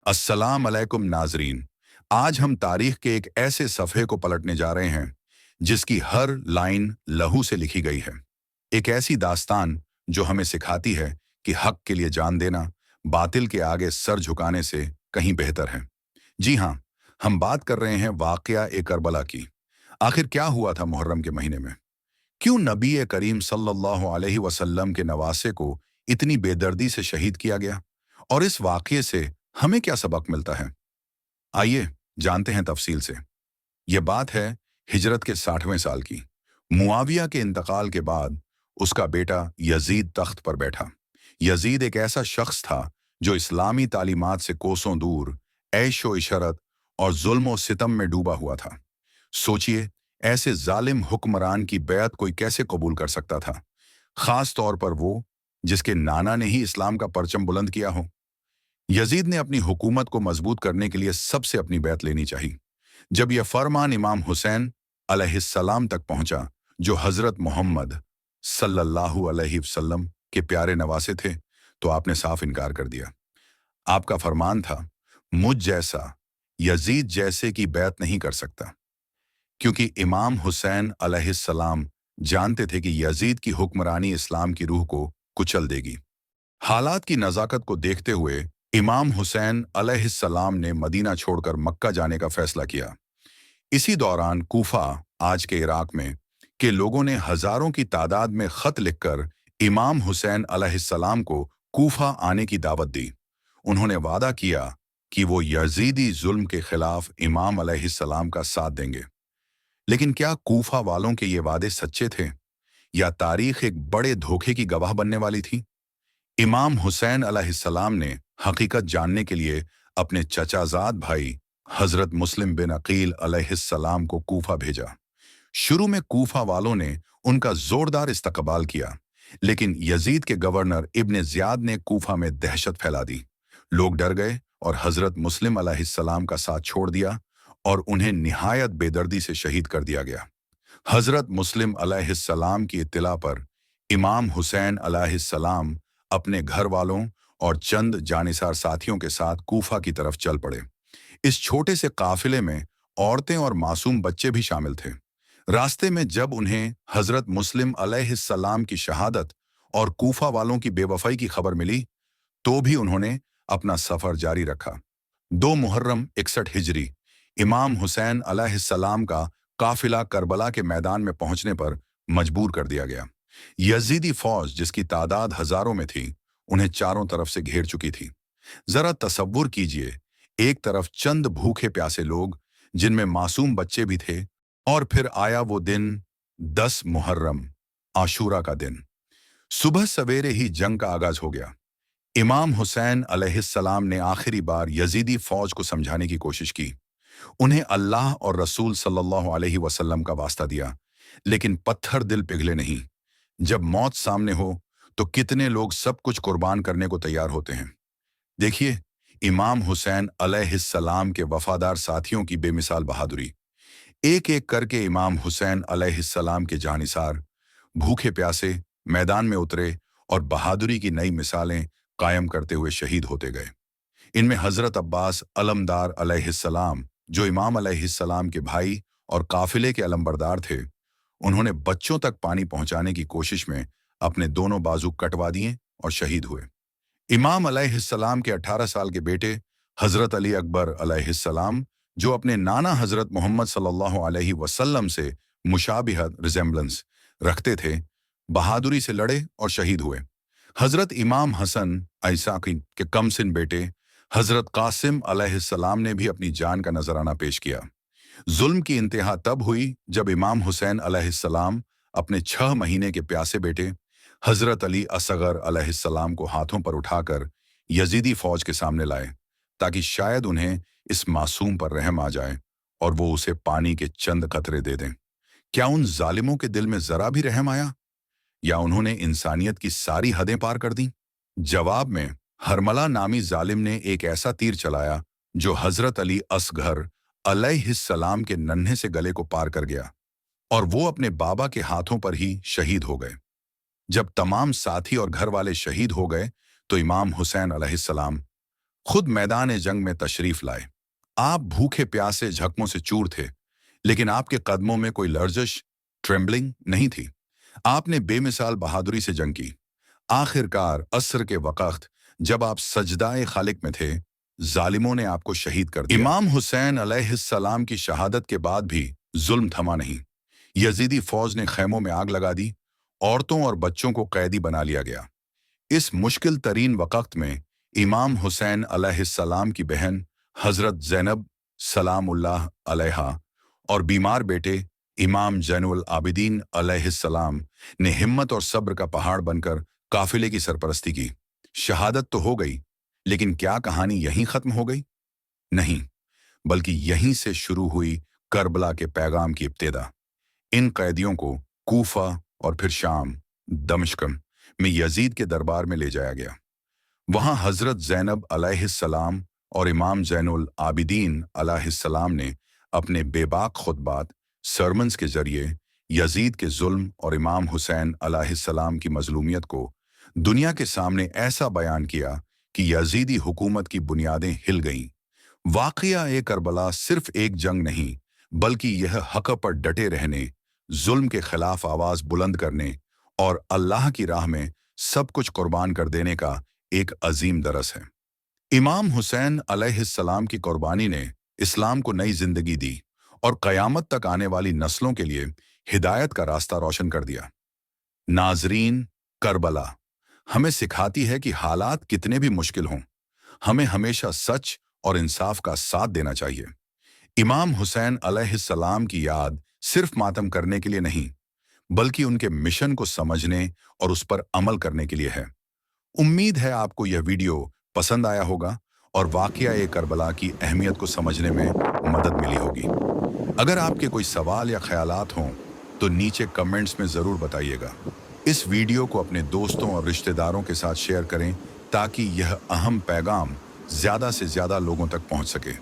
अस्सलाम अलैकुम नाजरीन। आज हम तारीख के एक ऐसे सफ़े को पलटने जा रहे हैं जिसकी हर लाइन लहू से लिखी गई है। एक ऐसी दास्तान जो हमें सिखाती है कि हक के लिए जान देना बातिल के आगे सर झुकाने से कहीं बेहतर है। जी हाँ, हम बात कर रहे हैं वाक़या करबला की। आखिर क्या हुआ था मुहर्रम के महीने में? क्यों नबी करीम सल्लल्लाहु अलैहि वसल्लम के नवासे को इतनी बेदर्दी से शहीद किया गया? और इस वाक़ये से हमें क्या सबक मिलता है? आइए जानते हैं तफसील से। यह बात है हिजरत के 60वें साल की। मुआविया के इंतकाल के बाद उसका बेटा यजीद तख्त पर बैठा। यजीद एक ऐसा शख्स था जो इस्लामी तालीमात से कोसों दूर ऐशो इशरत और जुल्म और सितम में डूबा हुआ था। सोचिए, ऐसे जालिम हुक्मरान की बैत कोई कैसे कबूल कर सकता था, खास तौर पर वो जिसके नाना ने ही इस्लाम का परचम बुलंद किया हो। यजीद ने अपनी हुकूमत को मजबूत करने के लिए सबसे अपनी बैत लेनी चाहिए। जब यह फरमान इमाम हुसैन अलैहिस्सलाम तक पहुंचा, जो हजरत मोहम्मद सल्लल्लाहु अलैहि वसल्लम के प्यारे नवासे थे, तो आपने साफ इनकार कर दिया। आपका फरमान था, मुझ जैसा यजीद जैसे की बैत नहीं कर सकता, क्योंकि इमाम हुसैन अलैहिस्सलाम जानते थे कि यजीद की हुक्मरानी इस्लाम की रूह को कुचल देगी। हालात की नज़ाकत को देखते हुए इमाम हुसैन अलैहिस्सलाम ने मदीना छोड़कर मक्का जाने का फैसला किया। इसी दौरान कूफा, आज के इराक में, के लोगों ने हजारों की तादाद में खत लिखकर इमाम हुसैन अलैहिस्सलाम को कूफा आने की दावत दी। उन्होंने वादा किया कि वो यजीदी जुल्म के खिलाफ इमाम अलैहिस्सलाम का साथ देंगे। लेकिन क्या कूफा वालों के ये वादे सच्चे थे, या तारीख एक बड़े धोखे की गवाह बनने वाली थी? इमाम हुसैन अलैहिस्सलाम ने हकीकत जानने के लिए अपने चचाजाद भाई हजरत मुस्लिम बिन अकील अलैहिस्सलाम को कूफा भेजा। शुरू में कूफा वालों ने उनका जोरदार इस्तकबाल किया, लेकिन यजीद के गवर्नर इब्ने ज़ियाद ने कूफा में दहशत फैला दी। लोग डर गए और हजरत मुस्लिम अलैहिस्सलाम का साथ छोड़ दिया और उन्हें निहायत बेदर्दी से शहीद कर दिया गया। हजरत मुस्लिम अलैहिस्सलाम की इत्तिला पर इमाम हुसैन अलैहिस्सलाम अपने घर वालों और चंद जानिसार साथियों के साथ कूफा की तरफ चल पड़े। इस छोटे से काफिले में औरतें और मासूम बच्चे भी शामिल थे। रास्ते में जब उन्हें हजरत मुस्लिम अलैहिस्सलाम की शहादत और कूफा वालों की बेवफाई की खबर मिली, तो भी उन्होंने अपना सफर जारी रखा। 2 मुहर्रम 61 हिजरी, इमाम हुसैन अलैहिस्सलाम का काफिला करबला के मैदान में पहुंचने पर मजबूर कर दिया गया। यजीदी फौज, जिसकी तादाद हजारों में थी, उन्हें चारों तरफ से घेर चुकी थी। जरा तसव्वुर कीजिए, एक तरफ चंद भूखे प्यासे लोग, जिनमें मासूम बच्चे भी थे, और फिर आया वो दिन 10 मुहर्रम, आशूरा का दिन। सुबह सवेरे ही जंग का आगाज हो गया। इमाम हुसैन अलैहिस्सलाम ने आखिरी बार यजीदी फौज को समझाने की कोशिश की। उन्हें अल्लाह और रसूल सल्लल्लाहु अलैहि वसल्लम का वास्ता दिया, लेकिन पत्थर दिल पिघले नहीं। जब मौत सामने हो तो कितने लोग सब कुछ कुर्बान करने को तैयार होते हैं। देखिए, इमाम हुसैन अलैहिस्सलाम के वफादार साथियों की बेमिसाल बहादुरी। एक एक करके इमाम हुसैन अलैहिस्सलाम के जानिसार भूखे प्यासे मैदान में उतरे और बहादुरी की नई मिसालें कायम करते हुए शहीद होते गए। इनमें हजरत अब्बास अलमदार अलैहिस्सलाम, जो इमाम अलैहिस्सलाम के भाई और काफिले के अलमबरदार थे, उन्होंने बच्चों तक पानी पहुंचाने की कोशिश में अपने दोनों बाजू कटवा दिए और शहीद हुए। इमाम अलैहिस्सलाम के 18 साल के बेटे हजरत अली अकबर अलैहिस्सलाम, जो अपने नाना हजरत मोहम्मद सल्लल्लाहु अलैहि वसल्लम से मुशाबिहत रिजेम्बलेंस रखते थे, बहादुरी से लड़े और शहीद हुए। हजरत इमाम हसन ऐसाकी के कमसिन बेटे हजरत कासिम अलैहिस्सलाम ने भी अपनी जान का नजराना पेश किया। जुल्म की इंतहा तब हुई जब इमाम हुसैन अलैहिस्सलाम अपने 6 महीने के प्यासे बेटे हजरत अली असगर अलैहिस्सलाम को हाथों पर उठाकर यजीदी फौज के सामने लाए, ताकि शायद उन्हें इस मासूम पर रहम आ जाए और वो उसे पानी के चंद कतरे दे दें। क्या उन जालिमों के दिल में जरा भी रहम आया, या उन्होंने इंसानियत की सारी हदें पार कर दी? जवाब में हरमला नामी जालिम ने एक ऐसा तीर चलाया जो हजरत अली असगर अलैहिस्सलाम के नन्हे से गले को पार कर गया, और वो अपने बाबा के हाथों पर ही शहीद हो गए। जब तमाम साथी और घर वाले शहीद हो गए, तो इमाम हुसैन अलैहिस्सलाम खुद मैदान जंग में तशरीफ लाए। आप भूखे प्यासे झकमों से चूर थे, लेकिन आपके कदमों में कोई लर्जिश, ट्रेम्बलिंग नहीं थी। आपने बेमिसाल बहादुरी से जंग की। आखिरकार असर के वक़्त जब आप सजदाए खालिक में थे, जालिमों ने आपको शहीद कर दिया। इमाम हुसैन अलैहिस्सलाम की शहादत के बाद भी जुल्म थमा नहीं। यजीदी फौज ने खैमों में आग लगा दी, औरतों और बच्चों को कैदी बना लिया गया। इस मुश्किल तरीन वक़्त में इमाम हुसैन अलैहिस्सलाम की बहन हज़रत ज़ैनब सलामुल्लाह अलैहा और बीमार बेटे इमाम ज़ैनुल आबिदीन अलैहिस्सलाम ने हिम्मत और सब्र का पहाड़ बनकर काफिले की सरपरस्ती की। शहादत तो हो गई, लेकिन क्या कहानी यहीं खत्म हो गई? नहीं, बल्कि यहीं से शुरू हुई करबला के पैगाम की इब्तिदा। इन कैदियों को कूफा और फिर शाम, दमिश्क में यजीद के दरबार में ले जाया गया। वहां हजरत ज़ैनब अलैहिस्सलाम और इमाम ज़ैनुल आबिदीन अलैहिस्सलाम ने अपने बेबाक खुतबात, सरमन्स के जरिए यजीद के जुल्म और इमाम हुसैन अलैहिस्सलाम की मजलूमियत को दुनिया के सामने ऐसा बयान किया कि यजीदी हुकूमत की बुनियादें हिल गईं। वाक़या ए करबला सिर्फ एक जंग नहीं, बल्कि यह हक़ पर डटे रहने, जुल्म के खिलाफ आवाज़ बुलंद करने और अल्लाह की राह में सब कुछ कुर्बान कर देने का एक अजीम दरस है। इमाम हुसैन अलैहिस्सलाम की कुर्बानी ने इस्लाम को नई जिंदगी दी और क़यामत तक आने वाली नस्लों के लिए हिदायत का रास्ता रोशन कर दिया। नाजरीन, करबला हमें सिखाती है कि हालात कितने भी मुश्किल हों, हमें हमेशा सच और इंसाफ का साथ देना चाहिए। इमाम हुसैन अलैहिस्सलाम की याद सिर्फ मातम करने के लिए नहीं, बल्कि उनके मिशन को समझने और उस पर अमल करने के लिए है। उम्मीद है आपको यह वीडियो पसंद आया होगा और वाक़या ए करबला की अहमियत को समझने में मदद मिली होगी। अगर आपके कोई सवाल या ख्यालात हों तो नीचे कमेंट्स में ज़रूर बताइएगा। इस वीडियो को अपने दोस्तों और रिश्तेदारों के साथ शेयर करें ताकि यह अहम पैगाम ज़्यादा से ज़्यादा लोगों तक पहुंच सके।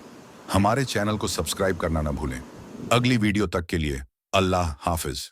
हमारे चैनल को सब्सक्राइब करना न भूलें। अगली वीडियो तक के लिए अल्लाह हाफिज़।